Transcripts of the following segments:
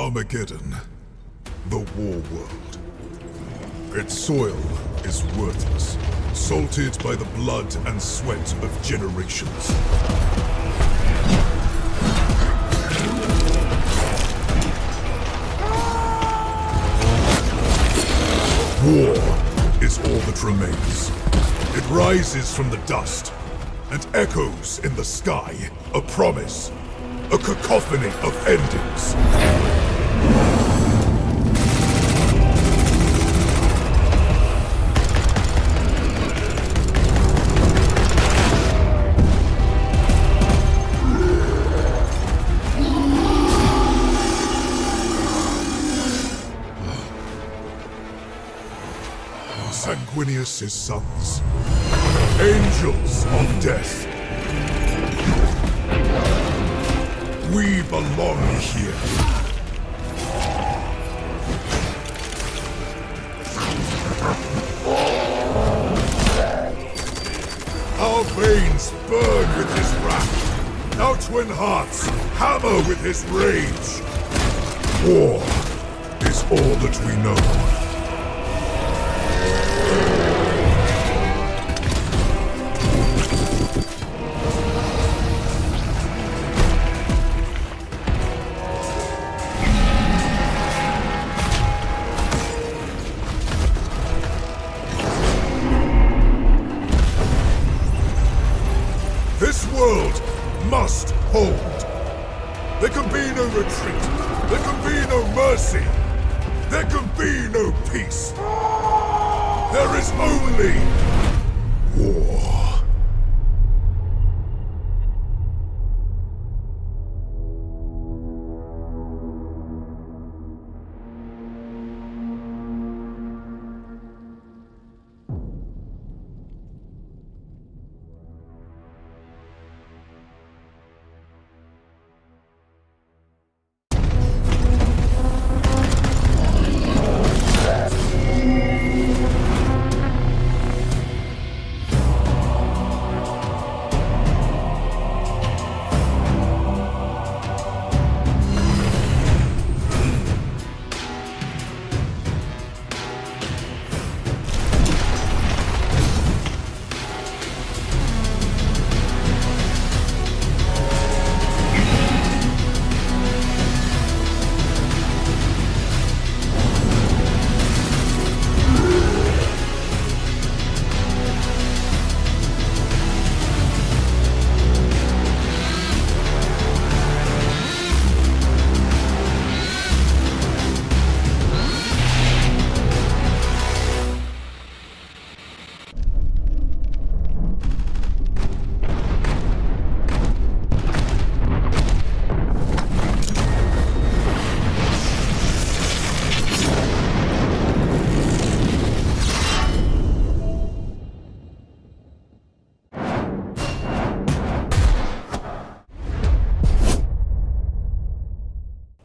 Armageddon, the war world. Its soil is worthless, salted by the blood and sweat of generations. War is all that remains. It rises from the dust and echoes in the sky, a promise, a cacophony of endings. Sanguinius' sons, angels of death. We belong here. Our veins burn with his wrath. Our twin hearts hammer with his rage. War is all that we know. This world must hold. There can be no retreat. There can be no mercy. There can be no peace. There is only war.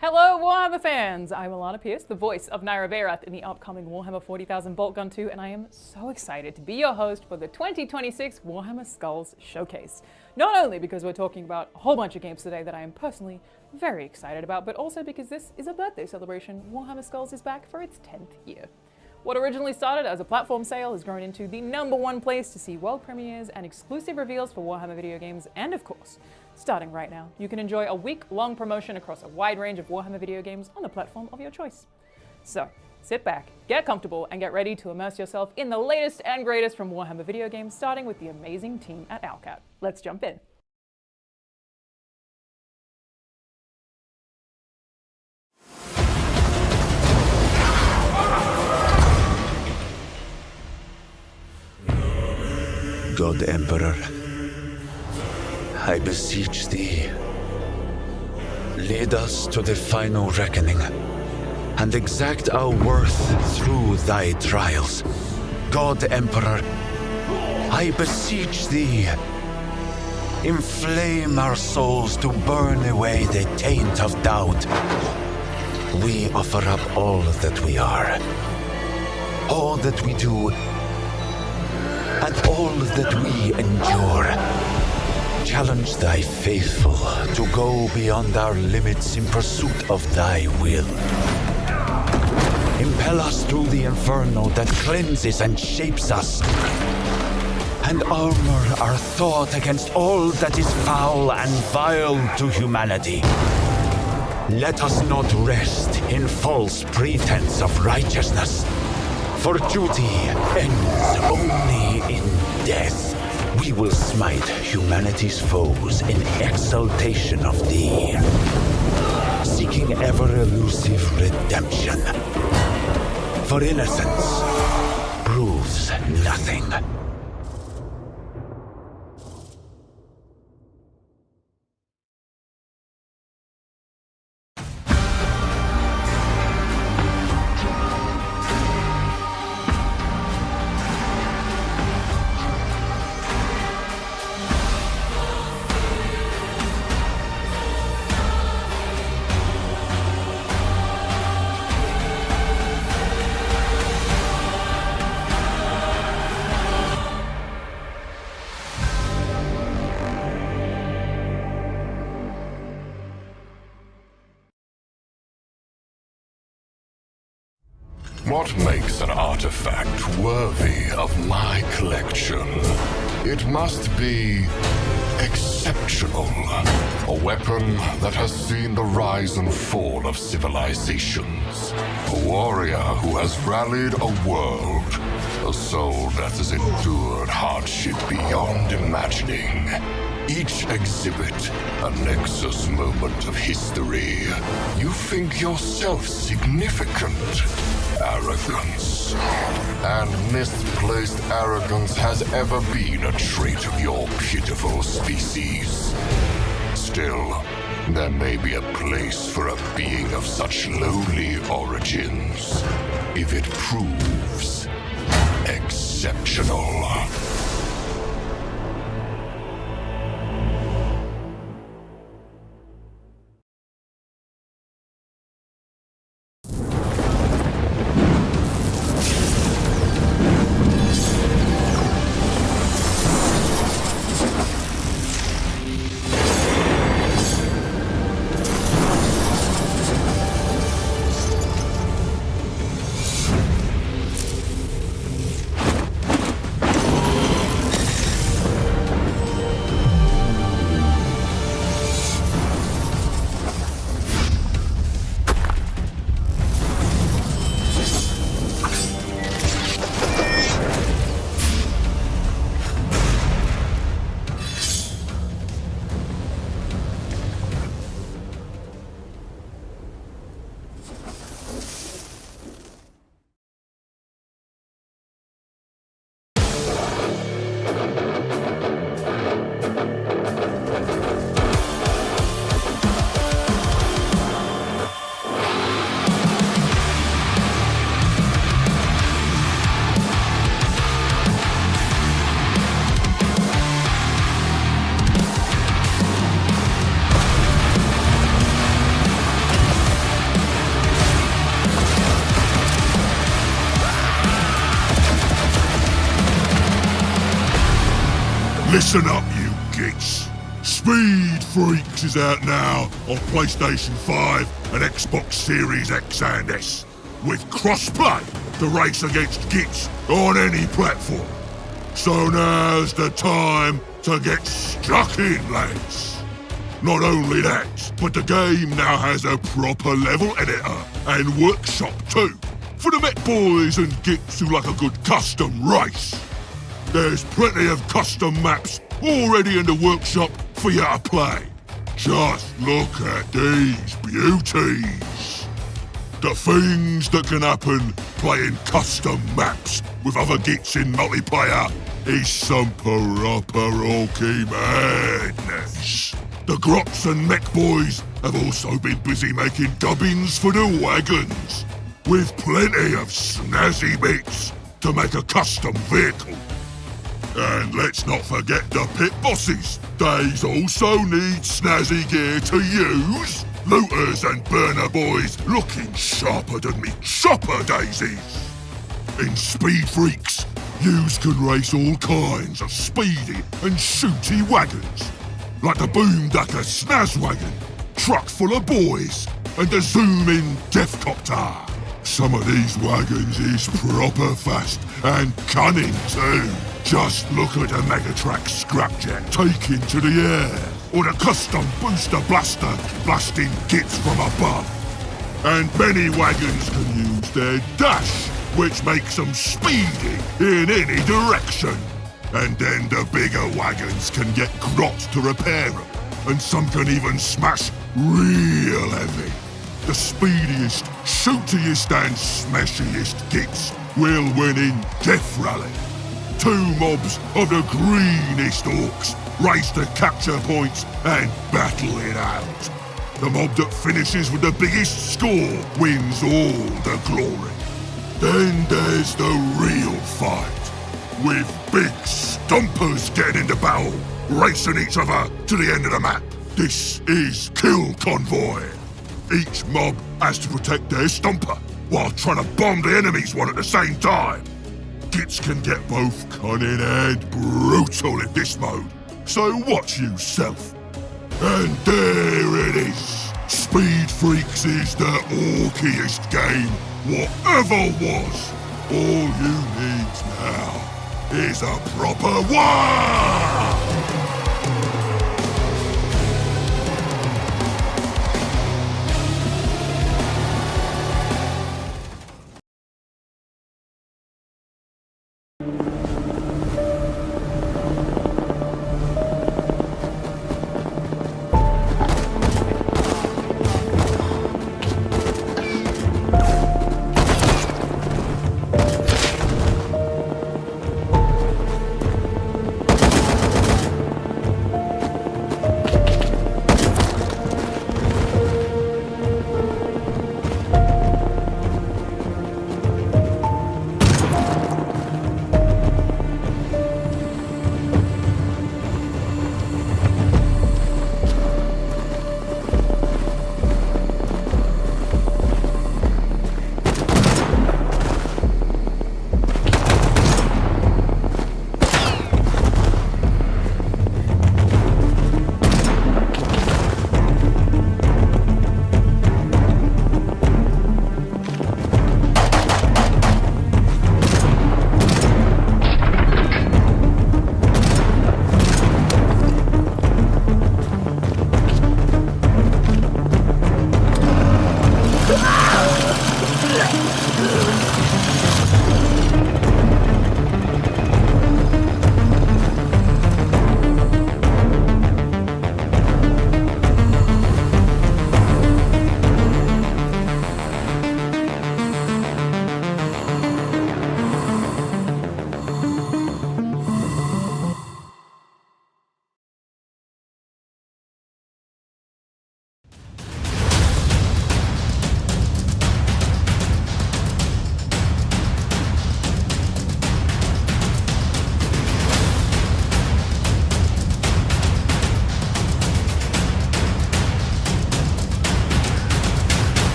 Hello Warhammer fans! I'm Alanah Pearce, the voice of Naira Bayrath in the upcoming Warhammer 40,000 Boltgun 2, and I am so excited to be your host for the 2026 Warhammer Skulls Showcase. Not only because we're talking about a whole bunch of games today that I am personally very excited about, but also because this is a birthday celebration. Warhammer Skulls is back for its 10th year. What originally started as a platform sale has grown into the #1 place to see world premieres and exclusive reveals for Warhammer video games, and of course, starting right now, you can enjoy a week-long promotion across a wide range of Warhammer video games on the platform of your choice. So, sit back, get comfortable, and get ready to immerse yourself in the latest and greatest from Warhammer video games, starting with the amazing team at Owlcat. Let's jump in. God Emperor, I beseech thee, lead us to the final reckoning, and exact our worth through thy trials. God Emperor, I beseech thee, inflame our souls to burn away the taint of doubt. We offer up all that we are, all that we do, and all that we endure, challenge thy faithful to go beyond our limits in pursuit of thy will. Impel us through the inferno that cleanses and shapes us, and armor our thought against all that is foul and vile to humanity. Let us not rest in false pretense of righteousness, for duty ends only in death. We will smite humanity's foes in exaltation of thee, seeking ever-elusive redemption. For innocence proves nothing. What makes an artifact worthy of my collection? It must be exceptional. A weapon that has seen the rise and fall of civilizations. A warrior who has rallied a world. A soul that has endured hardship beyond imagining. Each exhibit a nexus moment of history. You think yourself significant. Arrogance. And misplaced arrogance has ever been a trait of your pitiful species. Still, there may be a place for a being of such lowly origins, if it proves exceptional. Listen up, you gits. Speed Freaks is out now on PlayStation 5 and Xbox Series X and S, with crossplay to race against gits on any platform. So now's the time to get stuck in, lads. Not only that, but the game now has a proper level editor and workshop too, for the Met boys and gits who like a good custom race. There's plenty of custom maps already in the workshop for you to play. Just look at these beauties. The things that can happen playing custom maps with other gits in multiplayer is some proper orky madness. The Grots and Mech boys have also been busy making dubbings for the wagons, with plenty of snazzy bits to make a custom vehicle. And let's not forget the pit bosses. They also need snazzy gear to use. Looters and burner boys looking sharper than me chopper daisies. In Speed Freaks, yous can race all kinds of speedy and shooty wagons. like the Boomducker Snaz Wagon, truck full of boys, and the zoom-in Deathcopter. Some of these wagons is proper fast and cunning too. Just look at the Megatrack Scrapjet taking to the air, or the custom booster blaster blasting gits from above. And many wagons can use their dash, which makes them speedy in any direction. And then the bigger wagons can get grot to repair them, and some can even smash real heavy. The speediest, shootiest and smashiest gits will win in Death Rally. 2 mobs of the greenest orcs race to capture points and battle it out. The mob that finishes with the biggest score wins all the glory. Then there's the real fight, with big stompers getting into battle, racing each other to the end of the map. This is Kill Convoy. Each mob has to protect their stomper, while trying to bomb the enemy's one at the same time. Gits can get both cunning and brutal in this mode, so watch yourself. And there it is. Speed Freaks is the orkiest game whatever was. All you need now is a proper war!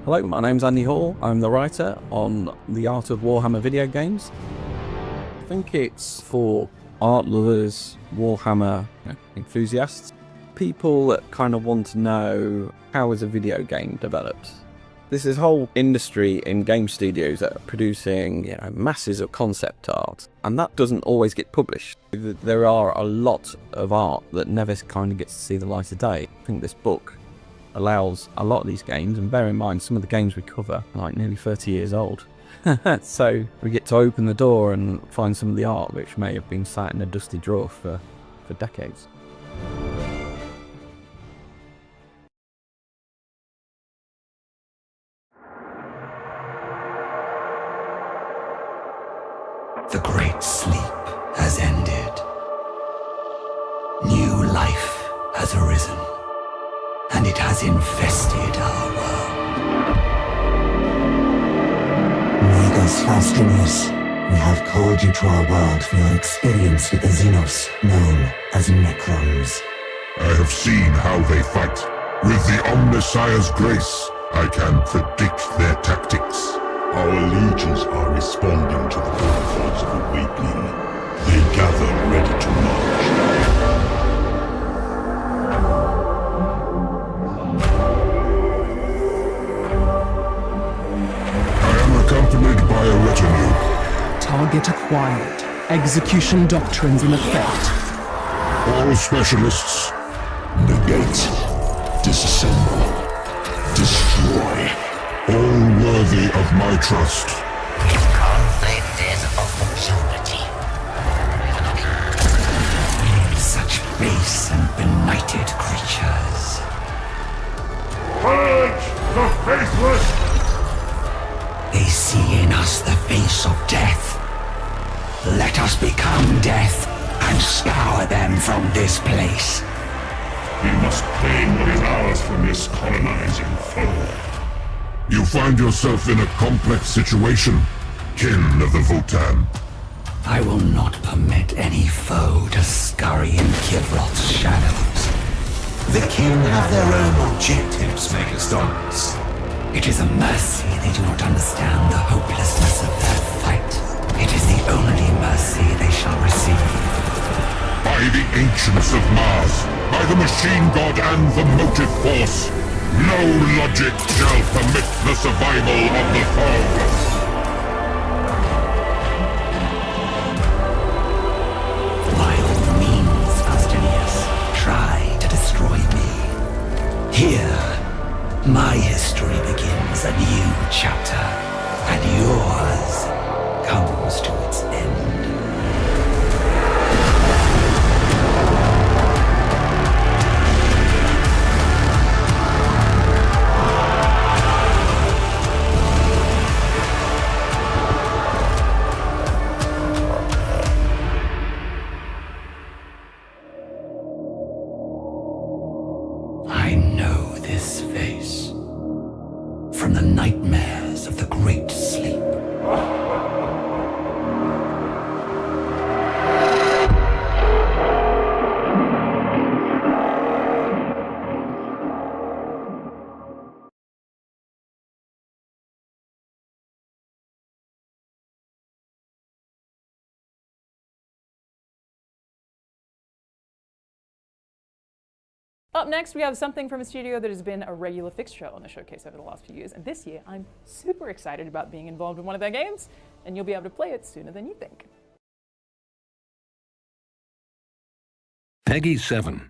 Hello, my name's Andy Hall. I'm the writer on the Art of Warhammer video games. I think it's for art lovers, Warhammer enthusiasts, people that kind of want to know how is a video game developed. There's this whole industry in game studios that are producing masses of concept art, and that doesn't always get published. There are a lot of art that never kind of gets to see the light of day. I think this book allows a lot of these games, and bear in mind some of the games we cover are like nearly 30 years old. So we get to open the door and find some of the art which may have been sat in a dusty drawer for decades. The great sleep has ended. New life has arisen, and it has infested our world. Magos Faustinius, we have called you to our world for your experience with the Xenos, known as Necrons. I have seen how they fight. With the Omnissiah's grace, I can predict their tactics. Our legions are responding to the protocols of awakening. They gather ready to march. I am accompanied by a retinue. Target acquired. Execution doctrines in effect. All specialists. Negate. Disassemble. Destroy. All worthy of my trust. Conflict is opportunity. Such base and benighted creatures. Purge the faithless! They see in us the face of death. Let us become death and scour them from this place. We must claim what is ours from this colonizing foe. You find yourself in a complex situation, kin of the Votan. I will not permit any foe to scurry in Kivroth's shadows. The kin have their own objectives, Megastorms. It is a mercy they do not understand the hopelessness of their fight. It is the only mercy they shall receive. By the ancients of Mars, by the machine god and the motive force, no logic shall permit the survival of the foe. By all means, Faustinius, try to destroy me. Here, my history begins a new chapter, and yours comes to its end. I know this face from the nightmares of the Great Sleep. Up next, we have something from a studio that has been a regular fixture on the showcase over the last few years, and this year I'm super excited about being involved in one of their games, and you'll be able to play it sooner than you think. Peggy 7.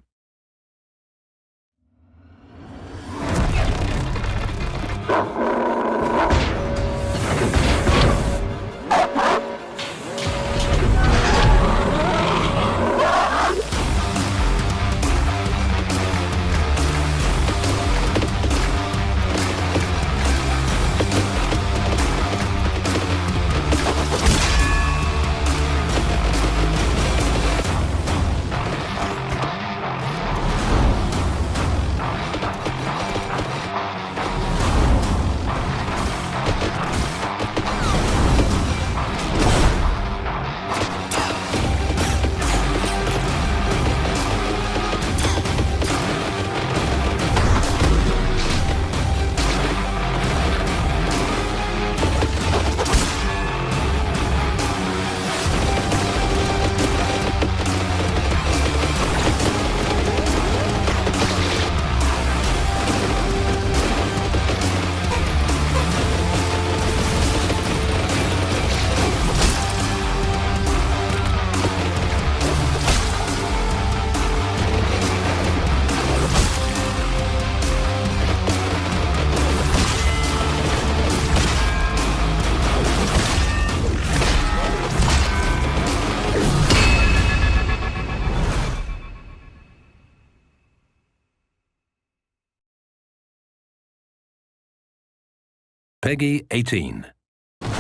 Peggy 18. Beg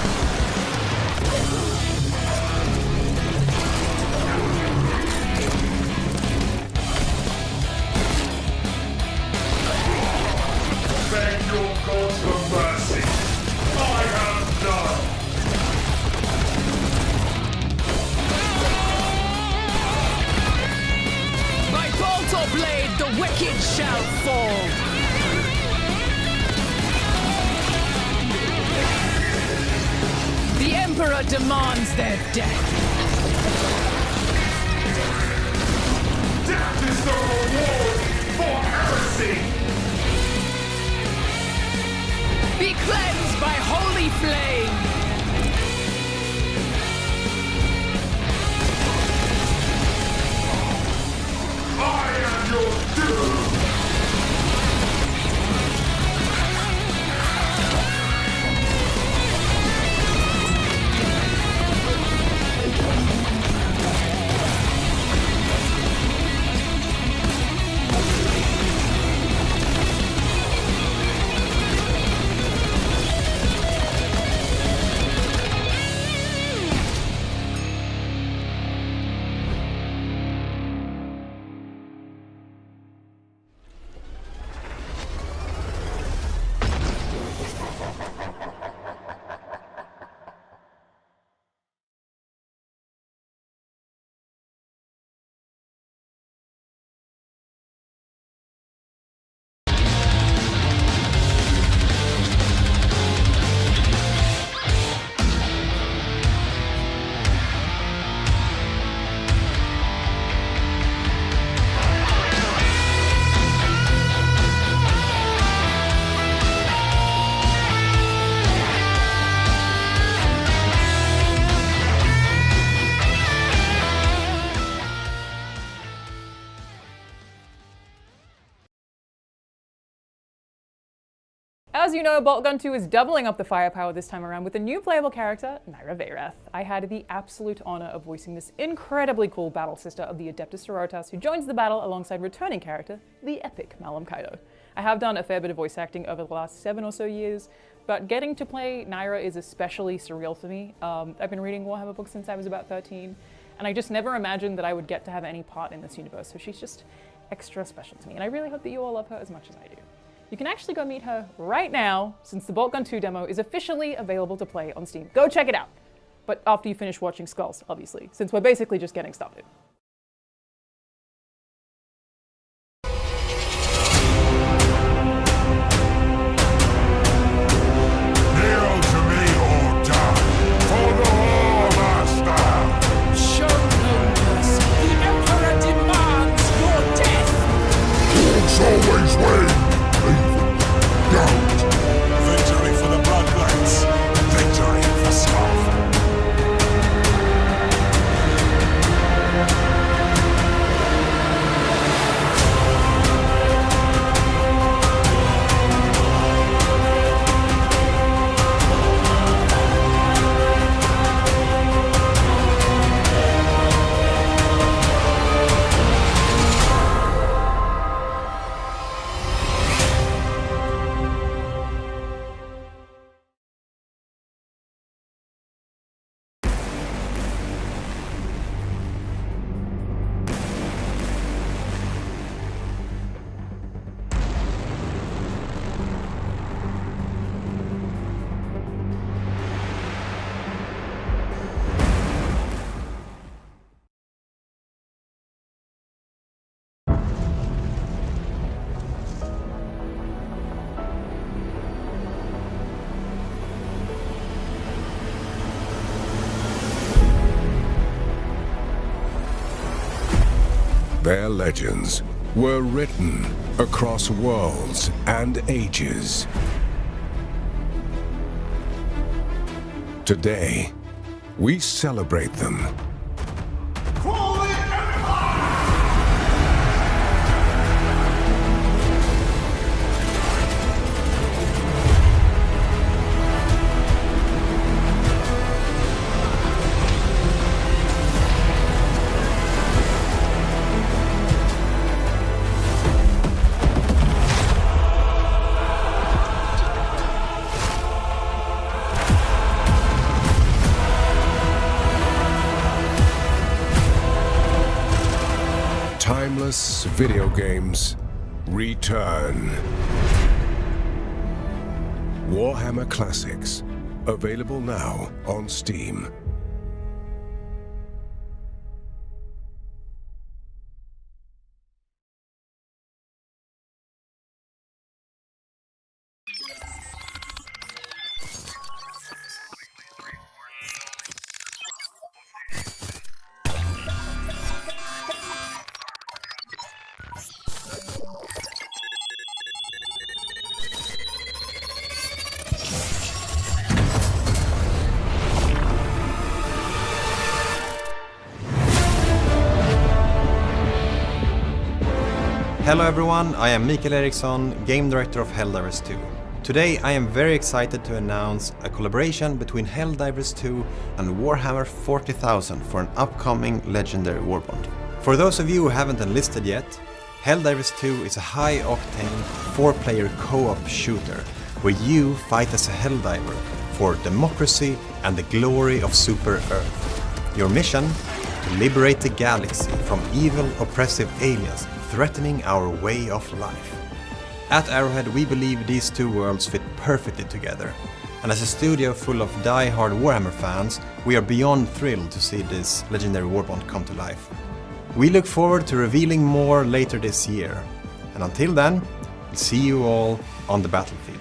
your gods for mercy. I have none. By bolt or blade, the wicked shall fall. The Emperor demands their death. Death is the reward for heresy. Be cleansed by holy flame. I am your doom. As you know, Boltgun 2 is doubling up the firepower this time around with a new playable character, Naira Verath. I had the absolute honor of voicing this incredibly cool battle sister of the Adeptus Sororitas who joins the battle alongside returning character, the epic Malum Kaido. I have done a fair bit of voice acting over the last 7 or so years, but getting to play Naira is especially surreal for me. I've been reading Warhammer books since I was about 13, and I just never imagined that I would get to have any part in this universe, so she's just extra special to me, and I really hope that you all love her as much as I do. You can actually go meet her right now, since the Boltgun 2 demo is officially available to play on Steam. Go check it out! But after you finish watching Skulls, obviously, since we're basically just getting started. Kneel to me or die, for the War Master! Show no mercy. The Emperor demands your death. It's always win! Doubt! Victory for the Bloodblades! Victory for Skull! Their legends were written across worlds and ages. Today, we celebrate them. Darkness video games return. Warhammer Classics, available now on Steam. Hello everyone, I am Mikael Eriksson, Game Director of Helldivers 2. Today I am very excited to announce a collaboration between Helldivers 2 and Warhammer 40,000 for an upcoming legendary warbond. For those of you who haven't enlisted yet, Helldivers 2 is a high-octane 4-player co-op shooter where you fight as a Helldiver for democracy and the glory of Super Earth. Your mission? To liberate the galaxy from evil, oppressive aliens threatening our way of life. At Arrowhead we believe these two worlds fit perfectly together, and as a studio full of die-hard Warhammer fans, we are beyond thrilled to see this legendary warbond come to life. We look forward to revealing more later this year, and until then, we'll see you all on the battlefield.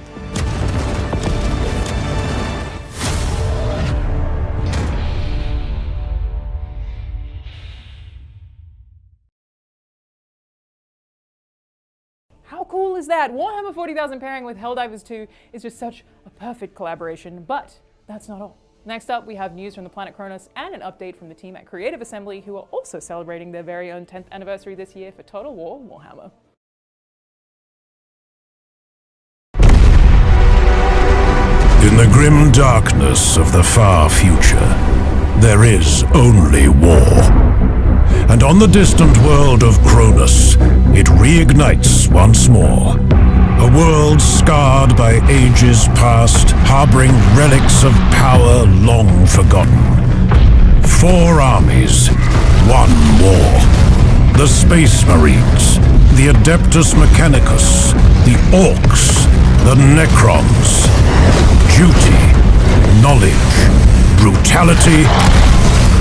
How cool is that? Warhammer 40,000 pairing with Helldivers 2 is just such a perfect collaboration, but that's not all. Next up, we have news from the planet Kronos and an update from the team at Creative Assembly, who are also celebrating their very own 10th anniversary this year for Total War Warhammer. In the grim darkness of the far future, there is only war. And on the distant world of Kronos, it reignites once more. A world scarred by ages past, harboring relics of power long forgotten. 4 armies, 1 war. The Space Marines, the Adeptus Mechanicus, the Orcs, the Necrons. Duty, knowledge, brutality,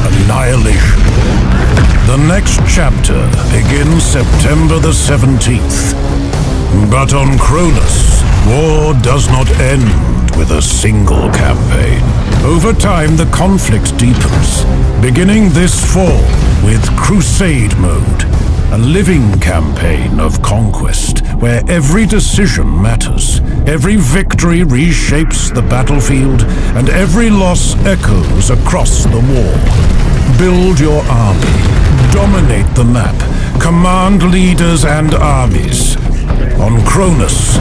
annihilation. The next chapter begins September the 17th. But on Kronos, war does not end with a single campaign. Over time, the conflict deepens, beginning this fall with Crusade Mode, a living campaign of conquest where every decision matters, every victory reshapes the battlefield, and every loss echoes across the war. Build your army, dominate the map, command leaders and armies. On Kronos,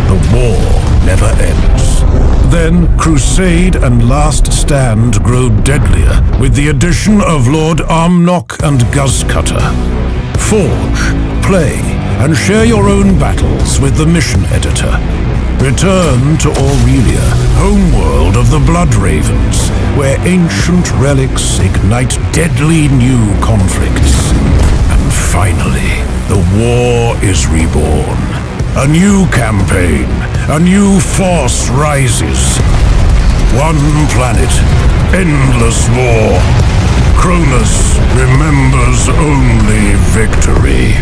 the war never ends. Then Crusade and Last Stand grow deadlier with the addition of Lord Armnock and Guzcutter. Forge, play, and share your own battles with the mission editor. Return to Aurelia, homeworld of the Blood Ravens, where ancient relics ignite deadly new conflicts. And finally, the war is reborn. A new campaign, a new force rises. One planet, endless war. Kronos remembers only victory.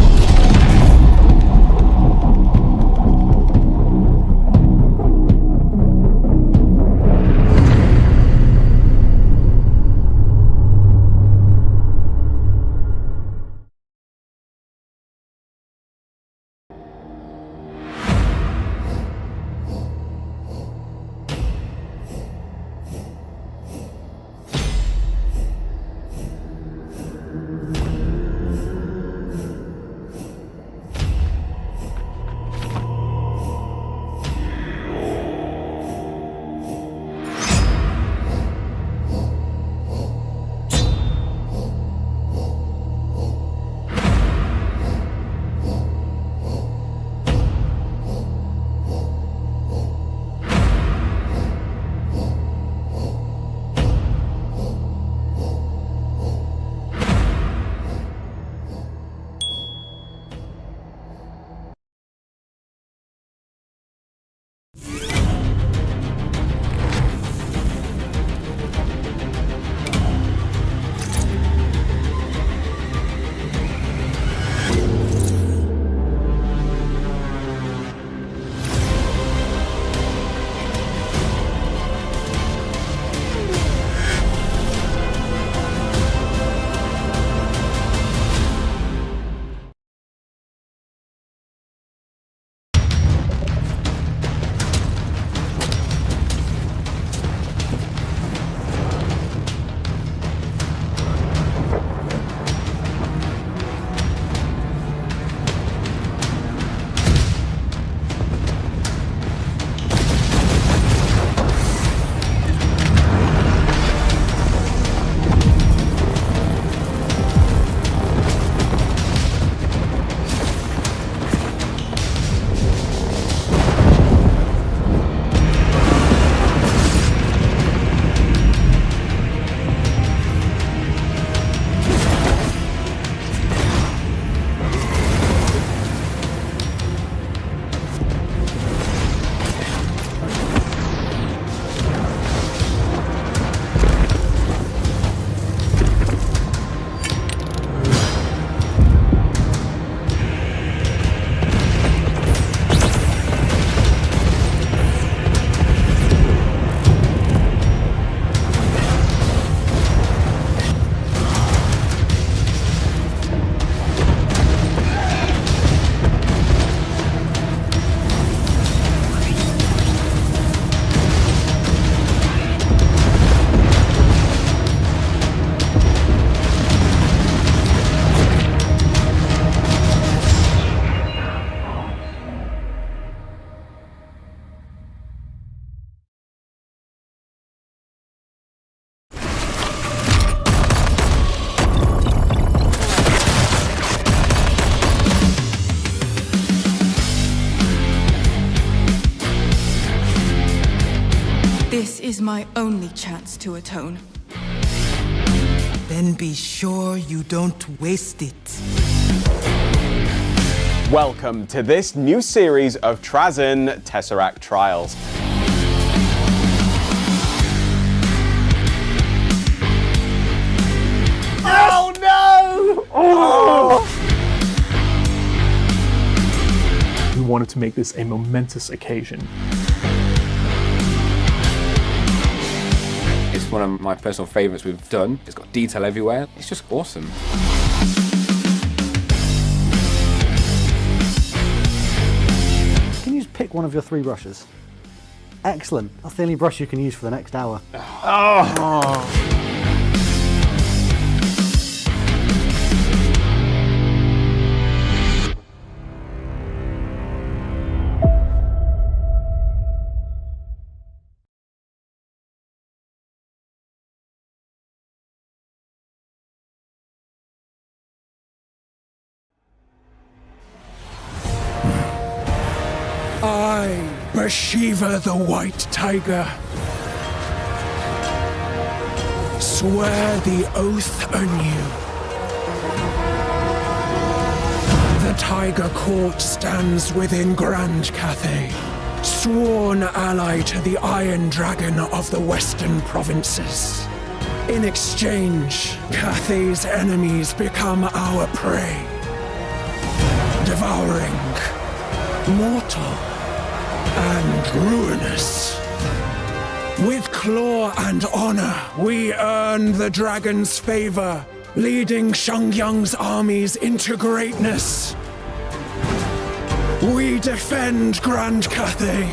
my only chance to atone. Then be sure you don't waste it. Welcome to this new series of Trazyn Tesseract Trials. Oh no! Oh! We wanted to make this a momentous occasion. It's one of my personal favourites we've done. It's got detail everywhere. It's just awesome. Can you just pick one of your 3 brushes? Excellent. That's the only brush you can use for the next hour. Oh. I, Bashiva the White Tiger, swear the oath anew. The Tiger Court stands within Grand Cathay, sworn ally to the Iron Dragon of the Western Provinces. In exchange, Cathay's enemies become our prey, devouring, mortal, and ruinous. With claw and honor, we earn the dragon's favor, leading Shangyang's armies into greatness. We defend Grand Cathay.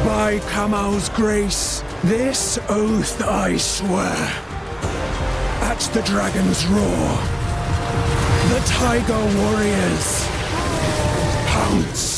By Kamau's grace, this oath I swear. At the dragon's roar, the Tiger Warriors pounce.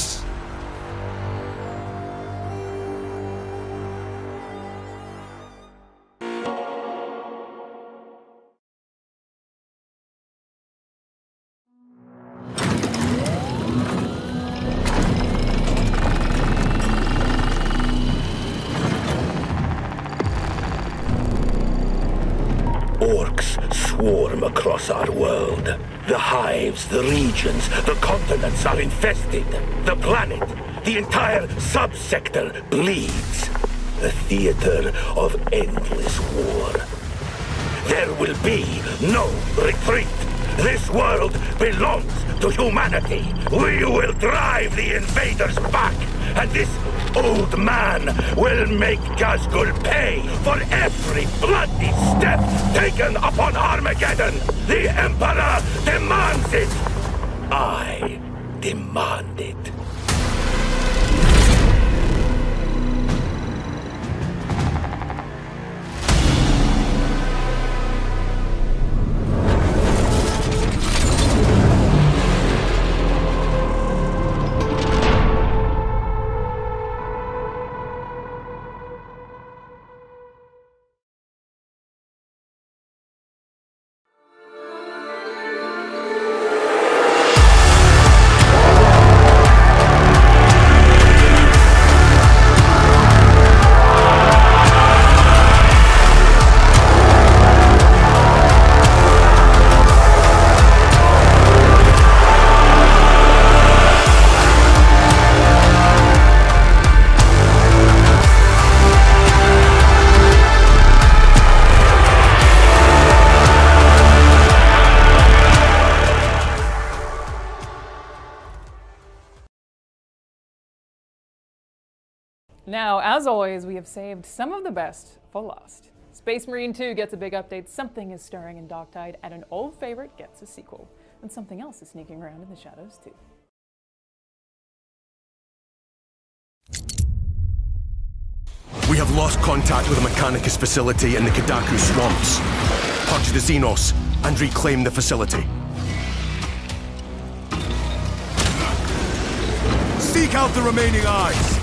Orcs swarm across our world. The hives, the regions, the continents are infested. The planet, the entire subsector bleeds. A theater of endless war. There will be no retreat. This world belongs to humanity. We will drive the invaders back, and this old man will make Ghazghul pay for every bloody step taken upon Armageddon. The Emperor demands it. I demand it. Now, as always, we have saved some of the best for last. Space Marine 2 gets a big update, something is stirring in Darktide, and an old favorite gets a sequel. And something else is sneaking around in the shadows too. We have lost contact with the Mechanicus facility in the Kadaku swamps. Purge the Xenos and reclaim the facility. Seek out the remaining eyes.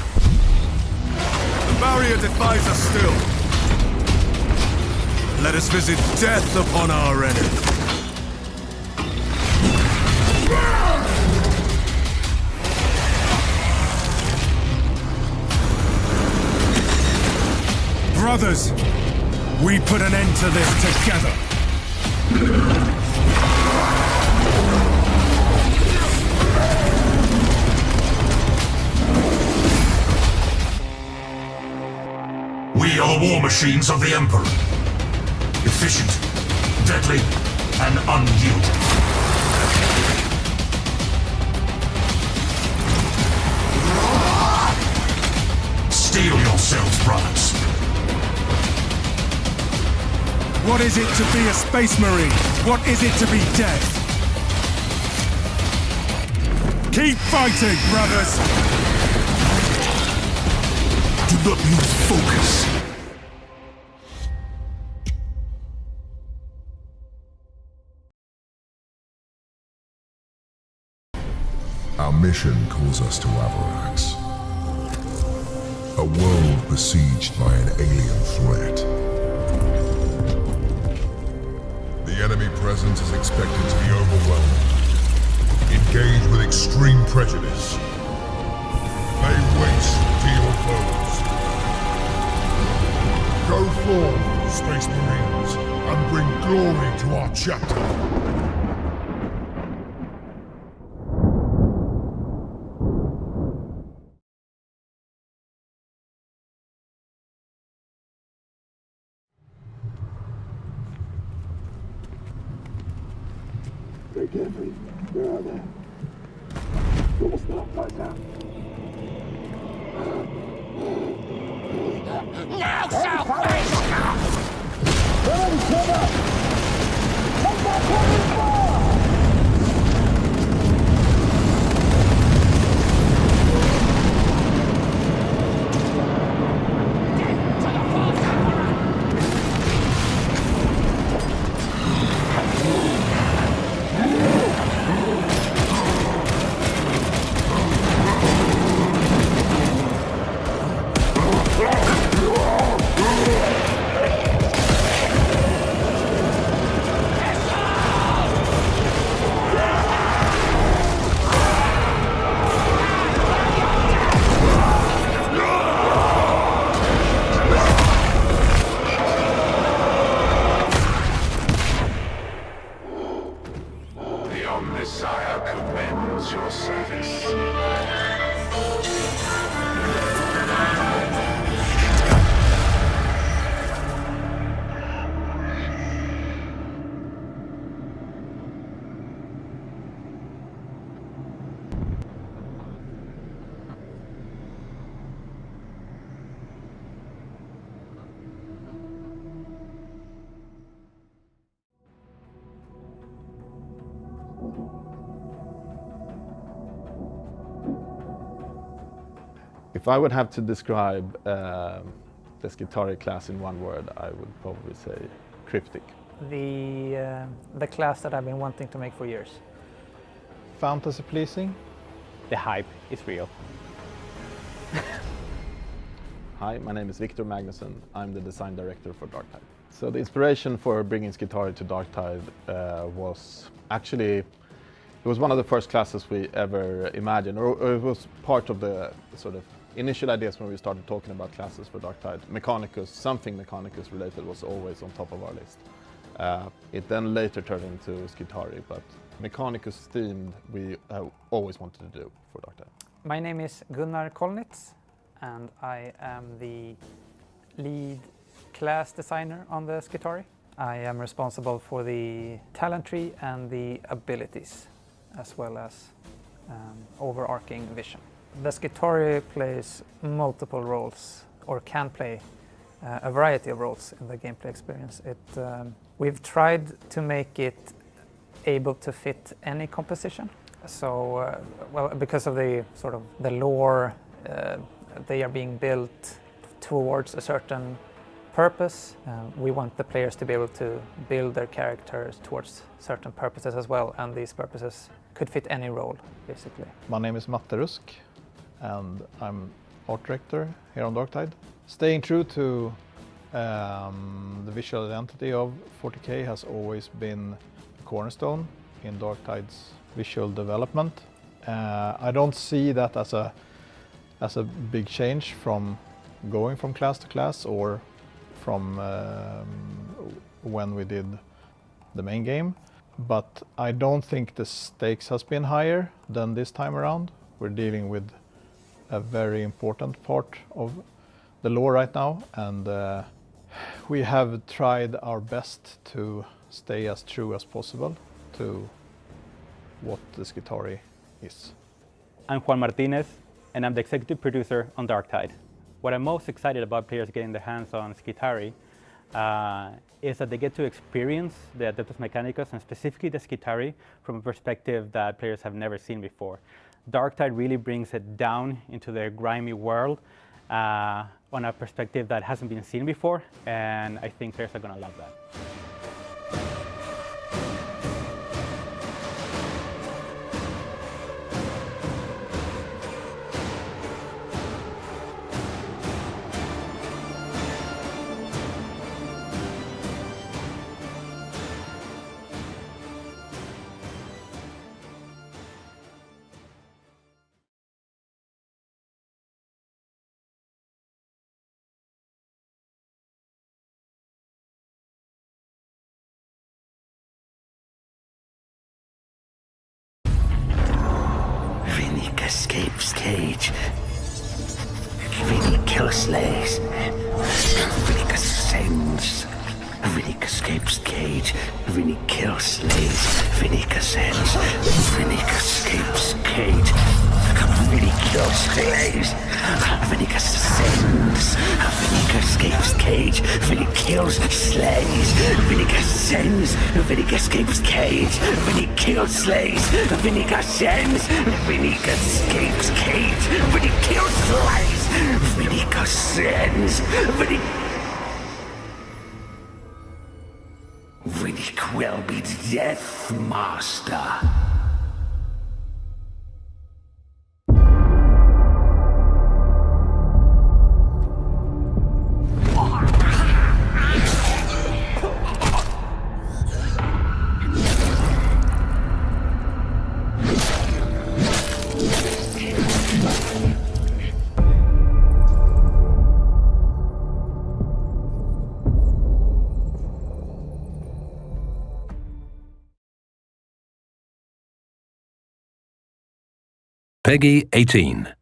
The barrier defies us still. Let us visit death upon our enemy. Brothers, we put an end to this together. We are war machines of the Emperor. Efficient, deadly, and unyielding. Steel yourselves, brothers. What is it to be a Space Marine? What is it to be dead? Keep fighting, brothers! Do not lose focus. Our mission calls us to Avarax. A world besieged by an alien threat. The enemy presence is expected to be overwhelming. Engage with extreme prejudice. Lay waste to your foes. Go forth, Space Marines, and bring glory to our chapter. Where are they? We'll stop right now. Now, Southface! Ready, come up! Take that If I would have to describe the Skitarii class in one word, I would probably say cryptic. The class that I've been wanting to make for years. Fantasy pleasing. The hype is real. Hi, my name is Victor Magnusson. I'm the design director for Darktide. So the inspiration for bringing Skitarii to Darktide was actually, it was one of the first classes we ever imagined, or it was part of the sort of initial ideas when we started talking about classes for Darktide. Mechanicus, something Mechanicus related was always on top of our list. It then later turned into Skitarii, but Mechanicus themed we always wanted to do for Darktide. My name is Gunnar Kolnitz and I am the lead class designer on the Skitarii. I am responsible for the talent tree and the abilities, as well as overarching vision. The Skitarii plays multiple roles, or can play a variety of roles in the gameplay experience. We've tried to make it able to fit any composition. So, well, because of the sort of the lore, they are being built towards a certain purpose. We want the players to be able to build their characters towards certain purposes as well, and these purposes could fit any role, basically. My name is Matte Rusk, and I'm art director here on Darktide. Staying true to the visual identity of 40K has always been a cornerstone in Darktide's visual development. I don't see that as a big change from going from class to class or from when we did the main game, but I don't think the stakes has been higher than this time around. We're dealing with a very important part of the lore right now, and we have tried our best to stay as true as possible to what the Skitarii is. I'm Juan Martinez, and I'm the executive producer on Darktide. What I'm most excited about players getting their hands on Skitarii is that they get to experience the Adeptus Mechanicus, and specifically the Skitarii, from a perspective that players have never seen before. Darktide really brings it down into their grimy world on a perspective that hasn't been seen before, and I think players are going to love that. Escapes cage. Vinny Killslays. Vinny ascends. Vinny escapes cage. Vinny Killslays. Vinny ascends. Vinny escapes cage. Vinny Killslays. Vinny ascends. Vinny escapes cage. Vinny kills slays. Vinny ascends. Vinny escapes cage. Vinny kills slays. Vinny ascends. Vinny escapes cage. Vinny kills slays. Vinny ascends. Vinny will be Death Master. Peggy 18.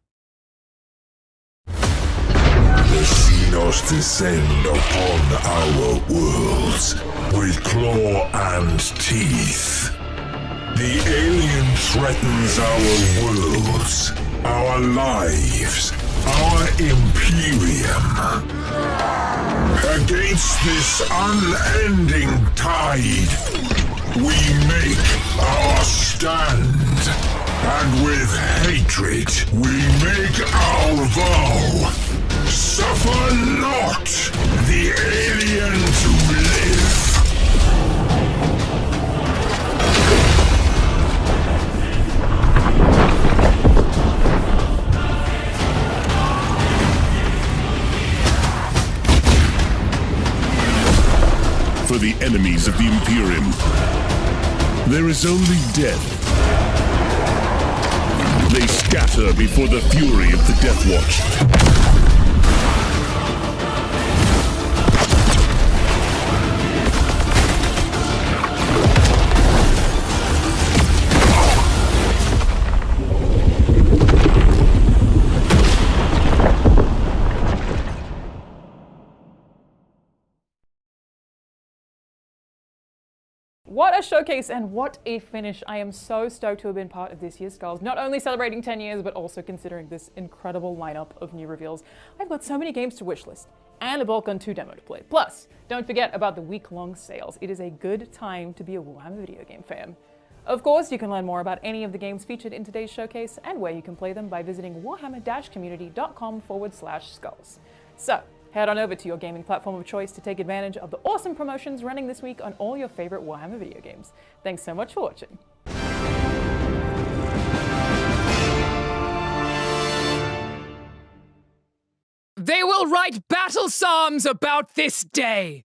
The Xenos descend upon our worlds with claw and teeth. The alien threatens our worlds, our lives, our Imperium. Against this unending tide, we make our stand. And with hatred, we make our vow. Suffer not the alien to live. For the enemies of the Imperium, there is only death. They scatter before the fury of the Death Watch. What a showcase and what a finish. I am so stoked to have been part of this year's Skulls, not only celebrating 10 years, but also considering this incredible lineup of new reveals. I've got so many games to wishlist and a Boltgun 2 demo to play. Plus, don't forget about the week-long sales. It is a good time to be a Warhammer video game fan. Of course, you can learn more about any of the games featured in today's showcase and where you can play them by visiting warhammer-community.com/skulls. So, head on over to your gaming platform of choice to take advantage of the awesome promotions running this week on all your favorite Warhammer video games. Thanks so much for watching. They will write battle psalms about this day.